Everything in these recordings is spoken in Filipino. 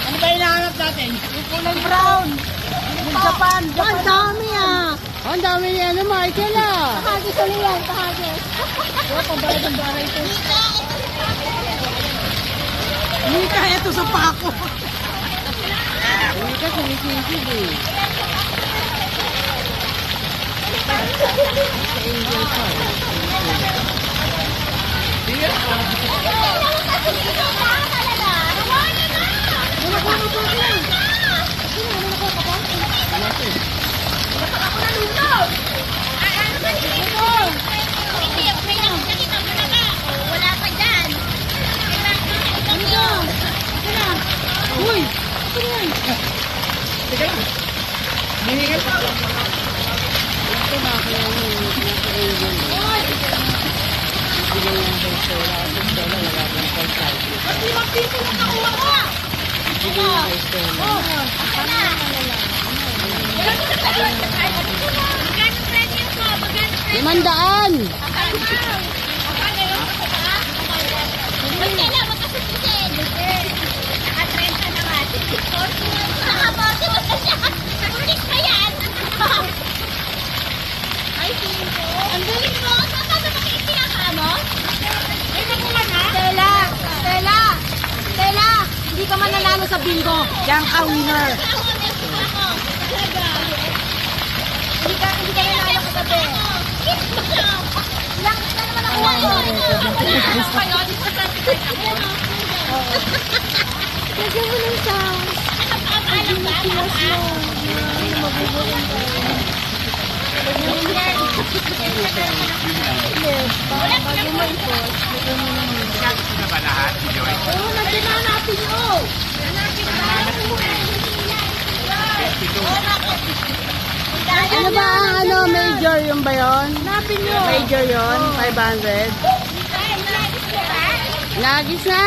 Ano ba hinahanap natin? Yung kulay brown. Yung Japan. Ang dami ah! Ang dami niya ano, Michael ah! Kahagis ulit yan, kahagis. Wala pang baray ng baray ito. Mika, ito sa pako. Hindi ka sumisigid eh. Angel pa eh. Uy! Binigay pa. Ito na ako yung Angel. Bigay yung Venezuela. Venezuela wala ng pag-type. Ba't 5 piso na nakuha ko? Bigay yung Venezuela. Limandaan! Ang galing mo! Saan ka makikita mo? Stella! Stella! Stella! Hindi ka man nanalo sa bingo. Diyan ka winner. Hindi ka nanalo kagabi. Ilang ka naman nakuha mo? Lagyan mo ng sound. Pinas mo. Mabubuin ka. Bago mo i-post, lagyan mo ng Ginagawa na ba lahat, Joy? oo, nagdinanapin nyo. Ano ba ang ano, major yung ba yun? Hanapin nyo. Major yun, 500. Nagis na!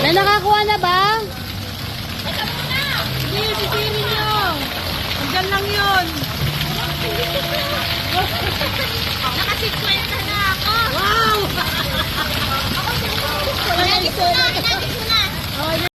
May nakakuha na ba? Sige, sisirin nyo. Hanggang lang yun. Naka-50 na ako. Wow! Nagis mo na, nagis mo na.